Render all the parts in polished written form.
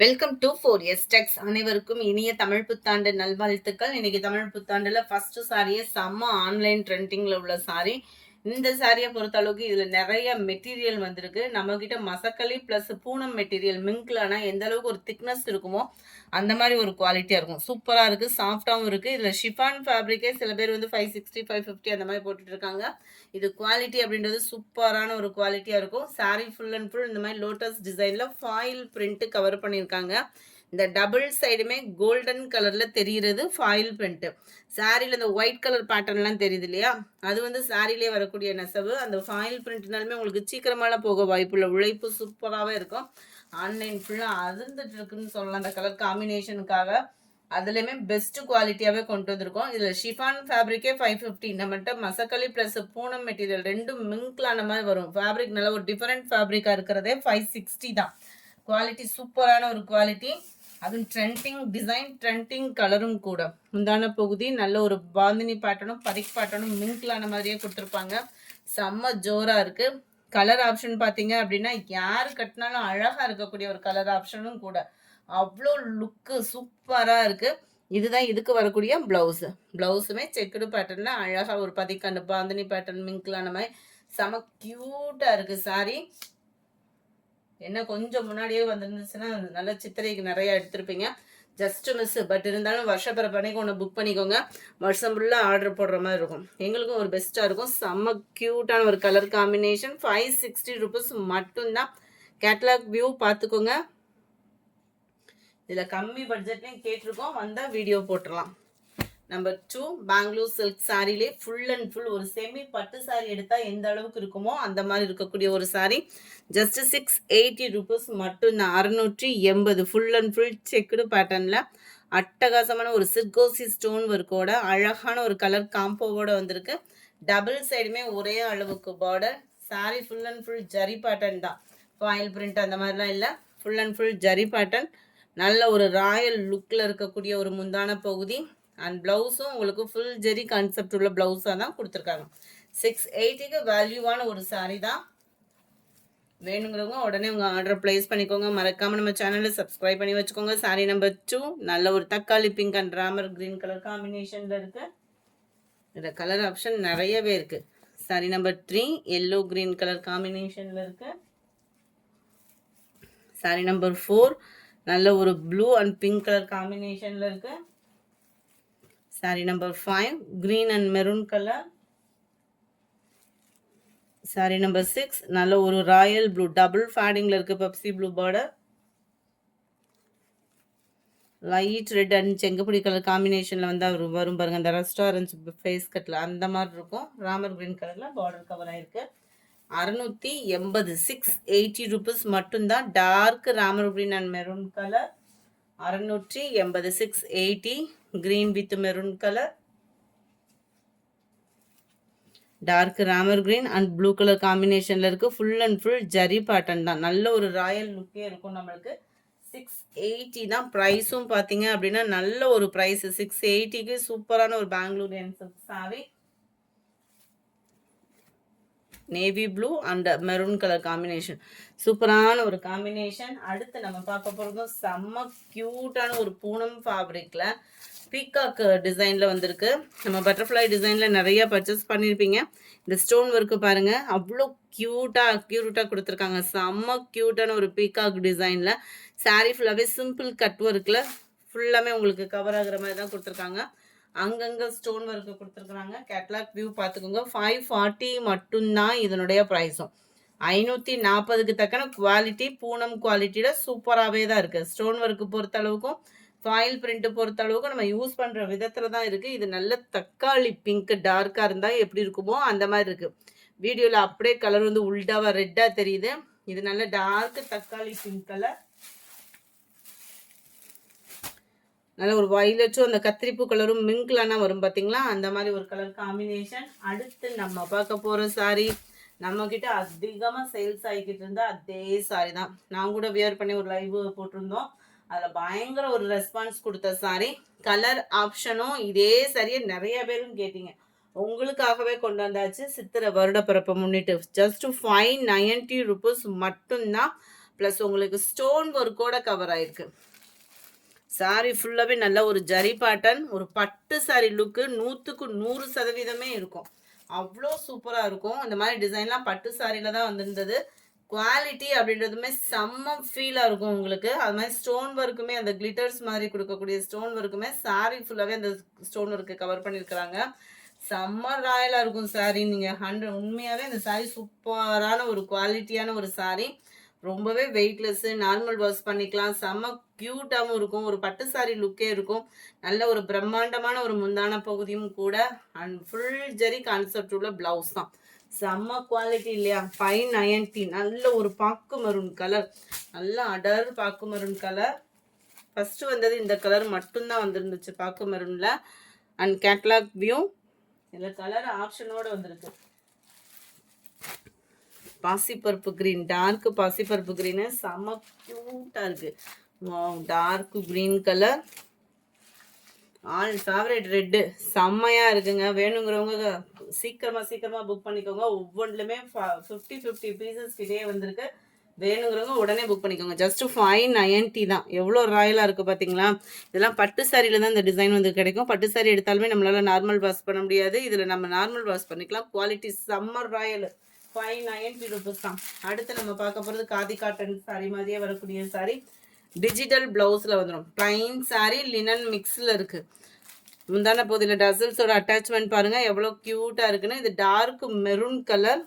Welcome to 4S டெக்ஸ். அனைவருக்கும் இனிய தமிழ் புத்தாண்டு நல்வாழ்த்துக்கள். இன்னைக்கு தமிழ் புத்தாண்டுல ஃபர்ஸ்ட் சாரியே செம்ம ஆன்லைன் ட்ரெண்டிங்ல உள்ள சாரி. இந்த சாரியை பொறுத்த அளவுக்கு இதுல நிறைய மெட்டீரியல் வந்திருக்கு. நம்ம கிட்ட மசக்களி பிளஸ் பூனம் மெட்டீரியல் மிங்க்லனா எந்த அளவுக்கு ஒரு திக்னஸ் இருக்குமோ அந்த மாதிரி ஒரு குவாலிட்டியா இருக்கும். சூப்பரா இருக்கு, சாஃப்டாவும் இருக்கு. இதுல ஷிஃபான் ஃபேப்ரிக்கே சில பேர் வந்து 560 550 அந்த மாதிரி போட்டுட்டு இருக்காங்க. இது குவாலிட்டி அப்படின்றது சூப்பரான ஒரு குவாலிட்டியா இருக்கும். சாரி ஃபுல் அண்ட் ஃபுல் இந்த மாதிரி லோட்டஸ் டிசைன்ல ஃபாயில் பிரிண்ட் கவர் பண்ணியிருக்காங்க. இந்த டபுள் சைடுமே கோல்டன் கலர்ல தெரிகிறது ஃபாயில் பிரிண்ட். சாரியில் இந்த ஒயிட் கலர் பேட்டர்ன்லாம் தெரியுது இல்லையா, அது வந்து சாரிலே வரக்கூடிய நெசவு. அந்த ஃபாயில் பிரிண்ட்னாலுமே உங்களுக்கு சீக்கிரமாலாம் போக வாய்ப்புள்ள உழைப்பு சூப்பராகவே இருக்கும். ஆன்லைன் ஃபுல்லாக அதிர்ந்துட்டு இருக்குன்னு சொல்லலாம் அந்த கலர் காம்பினேஷனுக்காக. அதுலேயுமே பெஸ்ட் குவாலிட்டியாகவே கொண்டு வந்திருக்கோம். இதில் ஷிஃபான் ஃபேப்ரிக்கே 550. நம்மகிட்ட மசக்களி ப்ளஸ் பூனம் மெட்டீரியல் ரெண்டும் மிங்க்லான மாதிரி வரும். ஃபேப்ரிக் நல்ல ஒரு டிஃப்ரெண்ட் ஃபேப்ரிக்காக இருக்கிறதே 560 தான். குவாலிட்டி சூப்பரான ஒரு குவாலிட்டி. அதுவும் ட்ரெண்டிங் டிசைன், ட்ரெண்டிங் கலரும் கூட. முந்தான பகுதி நல்ல ஒரு பாந்தினி பேட்டர்னும் பரிக் பேட்டர்னும் மிங்க்லான மாதிரியே கொடுத்துருப்பாங்க. செம்ம ஜோராக இருக்குது. கலர் ஆப்ஷன் பார்த்தீங்க அப்படின்னா யார் கட்டினாலும் அழகாக இருக்கக்கூடிய ஒரு கலர் ஆப்ஷனும் கூட. அவ்வளோ லுக்கு சூப்பராக இருக்குது. இதுதான் இதுக்கு வரக்கூடிய ப்ளவுஸு. ப்ளவுஸுமே செக்குடு பேட்டர்னில் அழகாக ஒரு பதிக்கண்டு பாந்தினி பேட்டர்ன் மிங்க்லான மாதிரி செம க்யூட்டாக இருக்குது சாரி. என்ன கொஞ்சம் முன்னாடியே வந்துருந்துச்சுன்னா நல்ல சித்திரைக்கு நிறைய எடுத்திருப்பீங்க. Just miss. பட் இருந்தாலும் வருஷப்பிறப்பனைக்கு ஒன்று புக் பண்ணிக்கோங்க. வருஷம் ஃபுல்லாக ஆர்டர் போடுற மாதிரி இருக்கும். எங்களுக்கும் ஒரு பெஸ்ட்டாக இருக்கும். செம்ம க்யூட்டான ஒரு கலர் காம்பினேஷன். 560 rupees மட்டும்தான். கேட்லாக் வியூ பார்த்துக்கோங்க. இதில் கம்மி பட்ஜெட்லேயும் கேட்டிருக்கோம், வந்தால் வீடியோ போட்டுடலாம். நம்பர் 2 பெங்களூர் சில்க் சாரிலே ஃபுல் அண்ட் ஃபுல் ஒரு செமி பட்டு சாரி எடுத்தால் எந்த அளவுக்கு இருக்குமோ அந்த மாதிரி இருக்கக்கூடிய ஒரு சாரி. ஜஸ்ட் 680 rupees மட்டும்தான். 680. ஃபுல் அண்ட் ஃபுல் செக்குடு பேட்டர்னில் அட்டகாசமான ஒரு சிர்கோசி ஸ்டோன் ஒர்க்கோட அழகான ஒரு கலர் காம்போவோட வந்திருக்கு. டபுள் சைடுமே ஒரே அளவுக்கு border. Sorry full and full zari pattern தான். ஃபாயில் பிரிண்ட் அந்த மாதிரிலாம் இல்லை. Full and full zari pattern. நல்ல ஒரு ராயல் லுக்கில் இருக்கக்கூடிய ஒரு முந்தான பகுதி. அண்ட் ப்ளவுஸும் உங்களுக்கு ஃபுல் ஜெரி கான்செப்ட் உள்ள ப்ளவுஸாக தான் கொடுத்துருக்காங்க. 680க்கு வேல்யூவான ஒரு சாரி தான். வேணுங்கிறவங்க உடனே உங்கள் ஆர்டர் ப்ளேஸ் பண்ணிக்கோங்க. மறக்காமல் நம்ம சேனலில் சப்ஸ்கிரைப் பண்ணி வச்சுக்கோங்க. சாரி நம்பர் 2 நல்ல ஒரு தக்காளி pink and Ramar green colour காம்பினேஷனில் இருக்குது. இதில் கலர் ஆப்ஷன் நிறையவே இருக்குது. Sari number 3 yellow green colour காம்பினேஷனில் இருக்குது. சாரி நம்பர் 4 நல்ல ஒரு ப்ளூ அண்ட் பிங்க் கலர் காம்பினேஷனில் இருக்குது. Sari number 5 green and maroon color. Sari number 6 நல்ல ஒரு ராயல் ப்ளூ டபுள் ஃபேடிங்ல இருக்கு. Pepsi blue border. Light red and செங்கப்பொடி கலர் காம்பினேஷன்ல வந்து வரும் பாருங்க. அந்த ரெஸ்டாரண்ட் ஃபேஸ் கட்ல அந்த மாதிரி இருக்கும். ராமர் கிரீன் கலர்ல பார்டர் கவர் ஆயிருக்கு. 680. 680 rupees மட்டும்தான். Dark Ramar green and maroon colour. 680. 680 green with maroon color. Dark Ramar green and blue colour காம்பினேஷனில் இருக்குது. Full and full zari pattern தான். நல்ல ஒரு ராயல் லுக்கே இருக்கும் நம்மளுக்கு. 680 தான். ப்ரைஸும் பார்த்தீங்க அப்படின்னா நல்ல ஒரு ப்ரைஸ். 680க்கு சூப்பரான ஒரு Bangalorean silk sari. Navy blue and maroon colour combination சூப்பரான ஒரு காம்பினேஷன். அடுத்து நம்ம பார்க்க போகிறதும் செம்ம க்யூட்டான ஒரு பூனம் ஃபேப்ரிக்கில் பீகாக் டிசைனில் வந்திருக்கு. நம்ம பட்டர்ஃப்ளை டிசைனில் நிறைய பர்ச்சேஸ் பண்ணியிருப்பீங்க. இந்த ஸ்டோன் ஒர்க்கு பாருங்கள், அவ்வளோ க்யூட்டாக கொடுத்துருக்காங்க. செம்ம க்யூட்டான ஒரு பீகாக் டிசைனில் சாரீ ஃபுல்லாகவே சிம்பிள் கட் ஒர்க்கில் ஃபுல்லாமே உங்களுக்கு கவர் ஆகுற மாதிரி தான் கொடுத்துருக்காங்க. அங்கங்கே ஸ்டோன் ஒர்க்கு கொடுத்துருக்குறாங்க. கேட்லாக் வியூ பார்த்துக்கோங்க. 540 மட்டும்தான் இதனுடைய ப்ரைஸும். 540க்கு தக்கன குவாலிட்டி பூனம் குவாலிட்டியில் சூப்பராகவே தான் இருக்குது. ஸ்டோன் ஒர்க்கு பொறுத்த அளவுக்கும் ஃபாயில் பிரிண்ட் பொறுத்த அளவுக்கு நம்ம யூஸ் பண்ணுற விதத்தில் தான் இருக்குது. இது நல்ல தக்காளி பிங்க் டார்க்காக இருந்தால் எப்படி இருக்குமோ அந்த மாதிரி இருக்குது. வீடியோவில் அப்படியே கலர் வந்து உல்டாவாக ரெட்டாக தெரியுது. இது நல்ல டார்க் தக்காளி பிங்க் கலர். நல்ல ஒரு வயலட்டும் அந்த கத்திரிப்பூ கலரும் மிங்க்லானா வரும் பார்த்தீங்களா, அந்த மாதிரி ஒரு கலர் காம்பினேஷன். அடுத்து நம்ம பார்க்க போகிற சாரி நம்மக்கிட்ட அதிகமாக சேல்ஸ் ஆகிக்கிட்டு இருந்தால் அதே சாரி தான். நான் கூட வியர் பண்ணி ஒரு லைவ் போட்டிருந்தோம். அதில் பயங்கர ஒரு ரெஸ்பான்ஸ் கொடுத்த சாரி. கலர் ஆப்ஷனும் இதே சரியை நிறைய பேரும் கேட்டீங்க. உங்களுக்காகவே கொண்டு வந்தாச்சு. சித்திரை வருட பிறப்பை முன்னிட்டு ஜஸ்ட் 590 rupees மட்டும்தான். ப்ளஸ் உங்களுக்கு ஸ்டோன் ஒர்க்கோட கவர் ஆயிருக்கு. சாரி ஃபுல்லாகவே நல்ல ஒரு ஜரி பேட்டர்ன், ஒரு பட்டு சாரி லுக்கு 100க்கு 100% இருக்கும். அவ்வளோ சூப்பராக இருக்கும். இந்த மாதிரி டிசைன்லாம் பட்டு சாரியில் தான் வந்திருந்தது. குவாலிட்டி அப்படின்றதுமே செம்ம ஃபீலாக இருக்கும் உங்களுக்கு. அது மாதிரி ஸ்டோன் ஒர்க்குமே அந்த கிளிட்டர்ஸ் மாதிரி கொடுக்கக்கூடிய ஸ்டோன் ஒர்க்குமே சாரி ஃபுல்லாகவே அந்த ஸ்டோன் ஒர்க்கு கவர் பண்ணியிருக்கிறாங்க. செம்ம ராயலாக இருக்கும் சாரி. நீங்கள் உண்மையாகவே அந்த சாரி சூப்பரான ஒரு குவாலிட்டியான ஒரு சாரி. ரொம்பவே வெயிட்லெஸ்ஸு, நார்மல் வாஷ் பண்ணிக்கலாம். செம்ம க்யூட்டாகவும் இருக்கும். ஒரு பட்டு சாரி லுக்கே இருக்கும். நல்ல ஒரு பிரம்மாண்டமான ஒரு முந்தான பகுதியும் கூட. அண்ட் ஃபுல் ஜரி கான்செப்ட் உள்ள ப்ளவுஸ் தான். செம்ம குவாலிட்டி இல்லையா? 590. நல்ல ஒரு பாக்கு மரூன் கலர், நல்ல அடர் பாக்கு மரூன் கலர். ஃபஸ்ட்டு வந்தது இந்த கலர் மட்டும்தான் வந்துருந்துச்சு பாக்கு மரூனில். அண்ட் கேட்லாக் வியூ இதில் கலர் ஆப்ஷனோடு வந்திருக்கு. பாசிப்பருப்பு க்ரீன், டார்க்கு பாசிப்பருப்பு க்ரீனு செம்ம க்யூட்டாக இருக்குது. Dark green colour, all favourite red செம்மையாக இருக்குங்க. வேணுங்கிறவங்க சீக்கிரமாக புக் பண்ணிக்கோங்க. ஒவ்வொன்றுலையுமே 50 பீசஸ் கிட்டே வந்திருக்கு. வேணுங்கிறவங்க உடனே புக் பண்ணிக்கோங்க. ஜஸ்ட்டு 590 தான். எவ்வளோ ராயலாக இருக்குது பார்த்தீங்களா? இதெல்லாம் பட்டு சாரியில் தான் இந்த டிசைன் வந்து கிடைக்கும். பட்டு சாரி எடுத்தாலுமே நம்மளால் நார்மல் வாஷ் பண்ண முடியாது. இதில் நம்ம நார்மல் வாஷ் பண்ணிக்கலாம். குவாலிட்டி செம்ம ராயல். 590 rupees தான். அடுத்து நம்ம பார்க்க போகிறது காதி காட்டன் சாரி மாதிரியே வரக்கூடிய சாரி. டிஜிட்டல் ப்ளவுஸில் வந்துடும். ப்ளைன் சாரி லினன் மிக்ஸில் இருக்குது. முந்தான பகுதியில் டசல்ஸோட அட்டாச்மெண்ட் பாருங்கள் எவ்வளோ க்யூட்டாக இருக்குன்னு. இது டார்க் மெரூன் கலர்.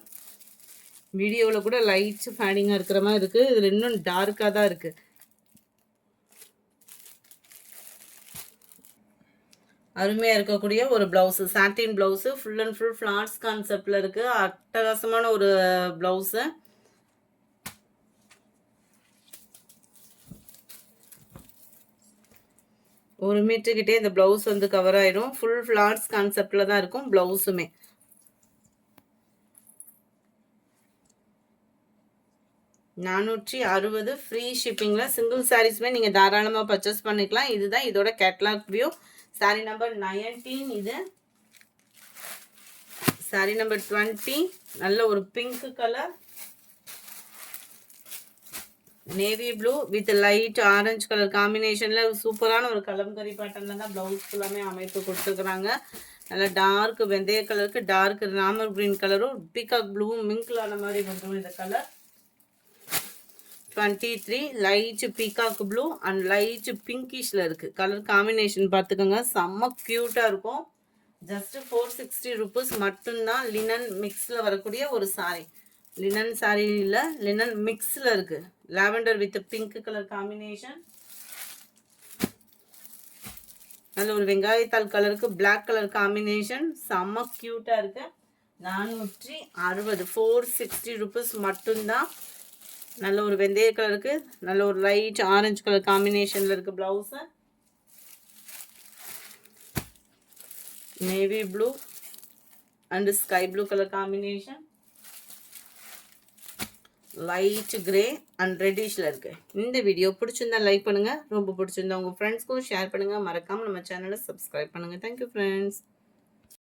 வீடியோவில் கூட லைட்ஸ் ஃபேடிங்காக இருக்கிற மாதிரி இருக்குது. இதில் இன்னும் டார்க்காக தான் இருக்குது. அருமையாக இருக்கக்கூடிய ஒரு blouse, satin blouse, full and full flowers கான்செப்டில் இருக்குது. அட்டகாசமான ஒரு ப்ளவுஸு. ஒரு மீட்டர்கிட்டே இந்த ப்ளவுஸ் வந்து கவர் ஆயிடும். ஃபுல் ஃப்ளார்ஸ் கான்செப்டில் தான் இருக்கும் ப்ளவுஸுமே. $460 ஃப்ரீ ஷிப்பிங்கில். சிங்கிள் சாரீஸுமே நீங்கள் தாராளமாக பர்ச்சேஸ் பண்ணிக்கலாம். இதுதான் இதோட கேட்லாக் வியூ. சாரீ நம்பர் 19 இது. சாரீ நம்பர் 20 நல்ல ஒரு pink colour, navy blue with light orange colour காம்பினேஷனில் சூப்பரான ஒரு கலம்கரி பேட்டர்னில் தான் ப்ளவுஸ் ஃபுல்லாமே அமைப்பு கொடுத்துருக்குறாங்க. நல்லா டார்க் வெந்தய கலருக்கு டார்க் ராமர் க்ரீன் கலரும் பீகாக் ப்ளூவும் மிங்க்லான மாதிரி வந்துடும் இந்த colour. 23 light peacock blue and light பிங்கிஷில் இருக்குது. கலர் காம்பினேஷன் பார்த்துக்கோங்க, செம்ம க்யூட்டாக இருக்கும். ஜஸ்ட்டு 460 rupees மட்டும்தான். லினன் மிக்ஸில் வரக்கூடிய ஒரு சாரி. லினன் சாரியில் லினன் மிக்ஸில் இருக்குது. Lavender with pink colour combination. நல்ல ஒரு வெங்காயத்தாள் கலருக்கு பிளாக் கலர் காம்பினேஷன். செம்ம க்யூட்டாக இருக்குது. 460 460 rupees மட்டும்தான். நல்ல ஒரு வெந்தய கலருக்கு நல்ல ஒரு லைட் ஆரஞ்சு கலர் காம்பினேஷனில் இருக்குது blouse. Navy blue and sky blue colour combination. Light grey and ரெட்டிஷில் இருக்குது. இந்த வீடியோ பிடிச்சிருந்தா லைக் பண்ணுங்கள். ரொம்ப பிடிச்சிருந்தா உங்கள் ஃப்ரெண்ட்ஸ்க்கும் ஷேர் பண்ணுங்கள். மறக்காமல் நம்ம சேனலை சப்ஸ்கிரைப் பண்ணுங்கள். Thank you friends.